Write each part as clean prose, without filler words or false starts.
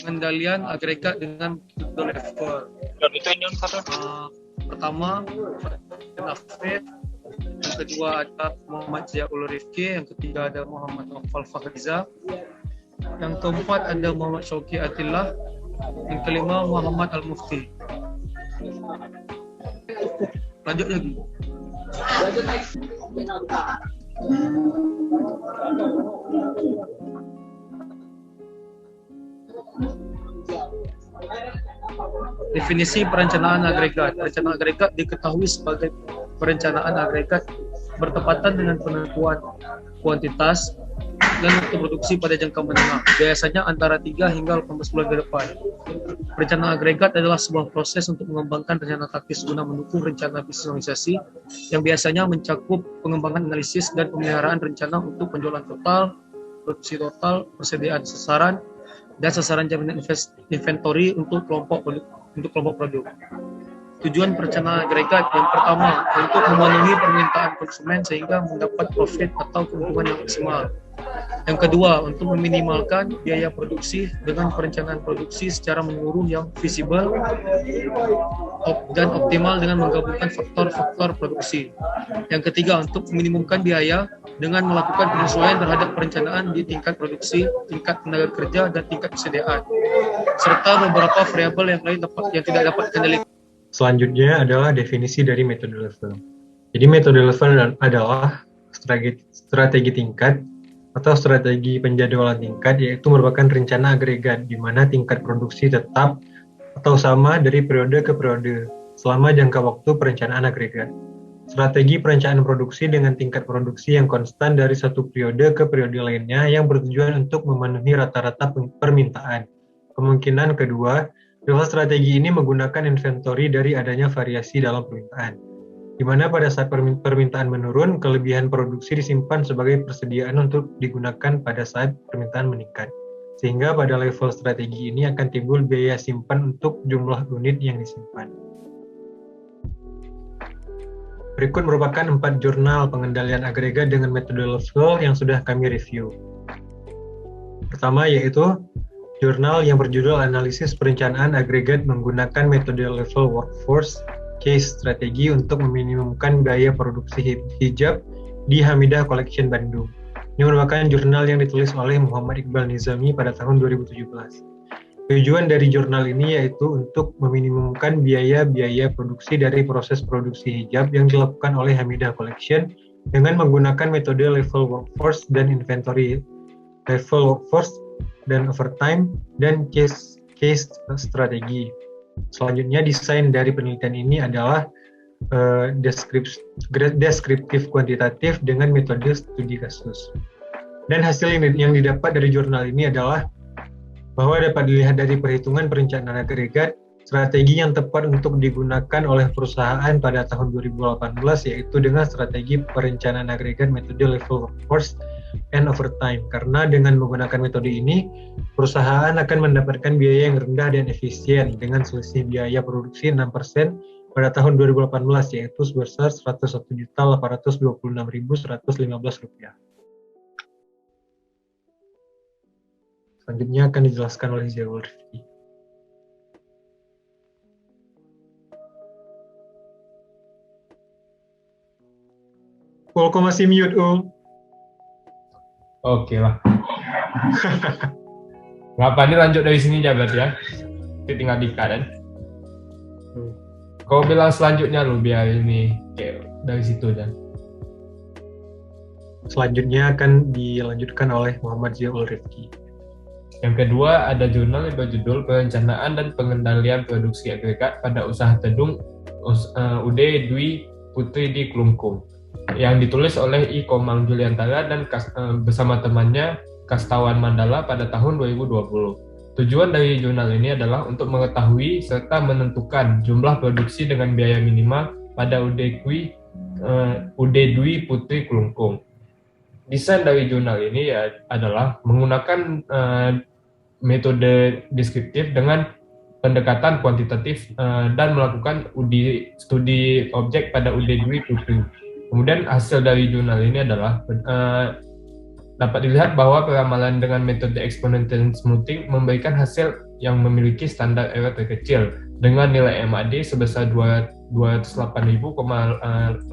pengendalian agregat dengan level. Pertama, Nafid. Yang kedua ada Muhammad Ziaul Rifki. Yang ketiga ada Muhammad Nawfal Fakhriza. Yang keempat ada Muhammad Syauqi Atillah. Yang kelima Muhammad Al-Mufti. Lanjut lagi. Definisi perencanaan agregat. Perencanaan agregat diketahui sebagai perencanaan agregat bertepatan dengan penentuan kuantitas dan waktu produksi pada jangka menengah, biasanya antara 3 hingga 18 bulan ke depan. Perencanaan agregat adalah sebuah proses untuk mengembangkan rencana taktis guna mendukung rencana bisnis organisasi yang biasanya mencakup pengembangan analisis dan pemeliharaan rencana untuk penjualan total, produksi total, persediaan sasaran, dan sasaran jaminan inventory untuk kelompok produk. Tujuan perencanaan agregat yang pertama untuk memenuhi permintaan konsumen sehingga mendapat profit atau keuntungan yang maksimal. Yang kedua, untuk meminimalkan biaya produksi dengan perencanaan produksi secara menyeluruh yang visible dan optimal dengan menggabungkan faktor-faktor produksi. Yang ketiga, untuk meminimumkan biaya dengan melakukan penyesuaian terhadap perencanaan di tingkat produksi, tingkat tenaga kerja, dan tingkat persediaan, serta beberapa variabel yang lain yang tidak dapat dikendalikan. Selanjutnya adalah definisi dari metode level. Jadi metode level adalah strategi tingkat atau strategi penjadwalan tingkat, yaitu merupakan rencana agregat di mana tingkat produksi tetap atau sama dari periode ke periode selama jangka waktu perencanaan agregat. Strategi perencanaan produksi dengan tingkat produksi yang konstan dari satu periode ke periode lainnya yang bertujuan untuk memenuhi rata-rata permintaan. Kemungkinan kedua, level strategi ini menggunakan inventory dari adanya variasi dalam permintaan, di mana pada saat permintaan menurun, kelebihan produksi disimpan sebagai persediaan untuk digunakan pada saat permintaan meningkat. Sehingga pada level strategi ini akan timbul biaya simpan untuk jumlah unit yang disimpan. Berikut merupakan 4 jurnal pengendalian agregat dengan metode level yang sudah kami review. Pertama yaitu jurnal yang berjudul Analisis Perencanaan Agregat menggunakan metode level workforce case strategi untuk meminimumkan biaya produksi hijab di Hamidah Collection Bandung. Ini merupakan jurnal yang ditulis oleh Muhammad Iqbal Nizami pada tahun 2017. Tujuan dari jurnal ini yaitu untuk meminimumkan biaya-biaya produksi dari proses produksi hijab yang dilakukan oleh Hamidah Collection dengan menggunakan metode level workforce dan inventory, level workforce dan overtime, dan case strategi. Selanjutnya, desain dari penelitian ini adalah deskriptif kuantitatif dengan metode studi kasus. Dan hasil yang didapat dari jurnal ini adalah bahwa dapat dilihat dari perhitungan perencanaan agregat, strategi yang tepat untuk digunakan oleh perusahaan pada tahun 2018 yaitu dengan strategi perencanaan agregat metode level workforce and overtime. Karena dengan menggunakan metode ini, perusahaan akan mendapatkan biaya yang rendah dan efisien dengan selisih biaya produksi 6% pada tahun 2018 yaitu sebesar Rp101.826.115. Selanjutnya akan dijelaskan oleh Ziaul Rifki. Kok masih mute, Ul? Oke lah. Ngapa ini lanjut dari sini aja berarti ya? Tinggal dikat kan? Kau bilang selanjutnya lu biar ini kayak dari situ aja. Selanjutnya akan dilanjutkan oleh Muhammad Ziaul Rifki. Yang kedua ada jurnal yang berjudul Perencanaan dan Pengendalian Produksi Agregat pada Usaha Tedung UD Dwi Putri di Klungkung yang ditulis oleh I. Komang Juliantara dan bersama temannya Kastawan Mandala pada tahun 2020. Tujuan dari jurnal ini adalah untuk mengetahui serta menentukan jumlah produksi dengan biaya minimal pada UD Dwi Putri Klungkung. Desain dari jurnal ini adalah menggunakan metode deskriptif dengan pendekatan kuantitatif dan melakukan studi objek pada UD Dwi Putri. Kemudian hasil dari jurnal ini adalah dapat dilihat bahwa peramalan dengan metode exponential smoothing memberikan hasil yang memiliki standar error terkecil dengan nilai MAD sebesar 208.812,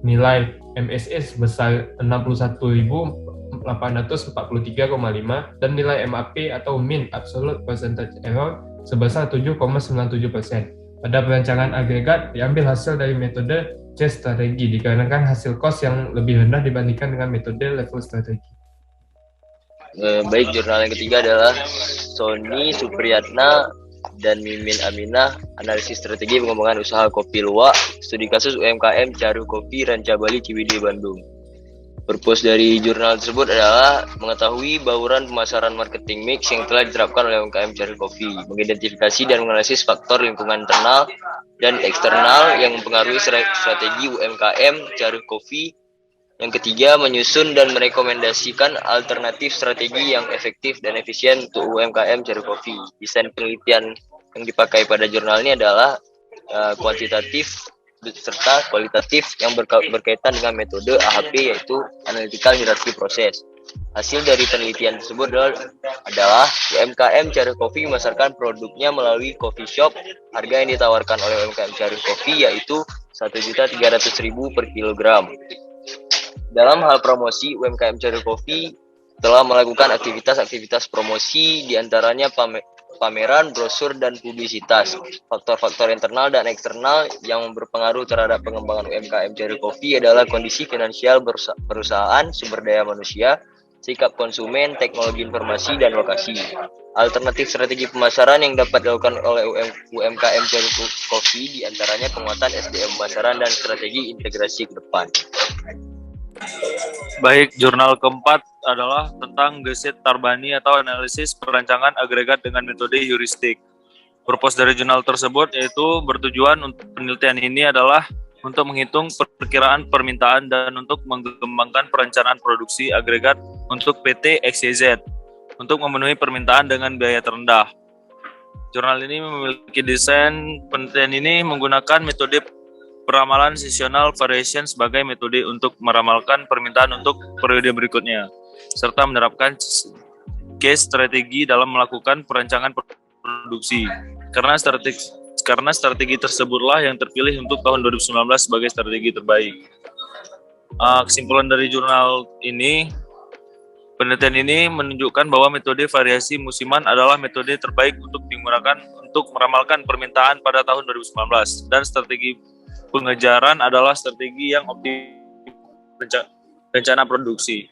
nilai MSE sebesar 61.843,5, dan nilai MAP atau Mean Absolute Percentage Error sebesar 7,97%. Pada perencanaan agregat diambil hasil dari metode C strategi dikarenakan hasil cost yang lebih rendah dibandingkan dengan metode level strategi. Baik, jurnal yang ketiga adalah Sony Supriyatna dan Mimin Aminah, analisis strategi pengembangan usaha kopi luwak, studi kasus UMKM Caru Kopi Ranca Bali Ciwidey Bandung. Purpose dari jurnal tersebut adalah mengetahui bauran pemasaran marketing mix yang telah diterapkan oleh UMKM Caru Kopi, mengidentifikasi dan menganalisis faktor lingkungan internal dan eksternal yang mempengaruhi strategi UMKM Caru Kopi. Yang ketiga, menyusun dan merekomendasikan alternatif strategi yang efektif dan efisien untuk UMKM Caru Kopi. Desain penelitian yang dipakai pada jurnal ini adalah kuantitatif serta kualitatif yang berkaitan dengan metode AHP, yaitu Analytical Hierarchy Process. Hasil dari penelitian tersebut adalah UMKM Caru Kopi memasarkan produknya melalui coffee shop. Harga yang ditawarkan oleh UMKM Caru Kopi yaitu Rp1.300.000 per kilogram. Dalam hal promosi, UMKM Caru Kopi telah melakukan aktivitas-aktivitas promosi, diantaranya pameran, brosur, dan publisitas. Faktor-faktor internal dan eksternal yang berpengaruh terhadap pengembangan UMKM Caru Kopi adalah kondisi finansial perusahaan, sumber daya manusia, sikap konsumen, teknologi informasi, dan lokasi. Alternatif strategi pemasaran yang dapat dilakukan oleh UMKM Caru Kopi diantaranya penguatan SDM pemasaran dan strategi integrasi ke depan. Baik, jurnal keempat adalah tentang Gesit Tarbani atau analisis perancangan agregat dengan metode heuristik. Purpose dari jurnal tersebut yaitu bertujuan untuk penelitian ini adalah untuk menghitung perkiraan permintaan dan untuk mengembangkan perencanaan produksi agregat untuk PT XYZ untuk memenuhi permintaan dengan biaya terendah. Jurnal ini memiliki desain penelitian ini menggunakan metode peramalan seasonal variation sebagai metode untuk meramalkan permintaan untuk periode berikutnya, serta menerapkan case strategi dalam melakukan perencanaan produksi. Karena strategi tersebutlah yang terpilih untuk tahun 2019 sebagai strategi terbaik. Kesimpulan dari jurnal ini, penelitian ini menunjukkan bahwa metode variasi musiman adalah metode terbaik untuk digunakan untuk meramalkan permintaan pada tahun 2019, dan strategi pengejaran adalah strategi yang optimal rencana produksi.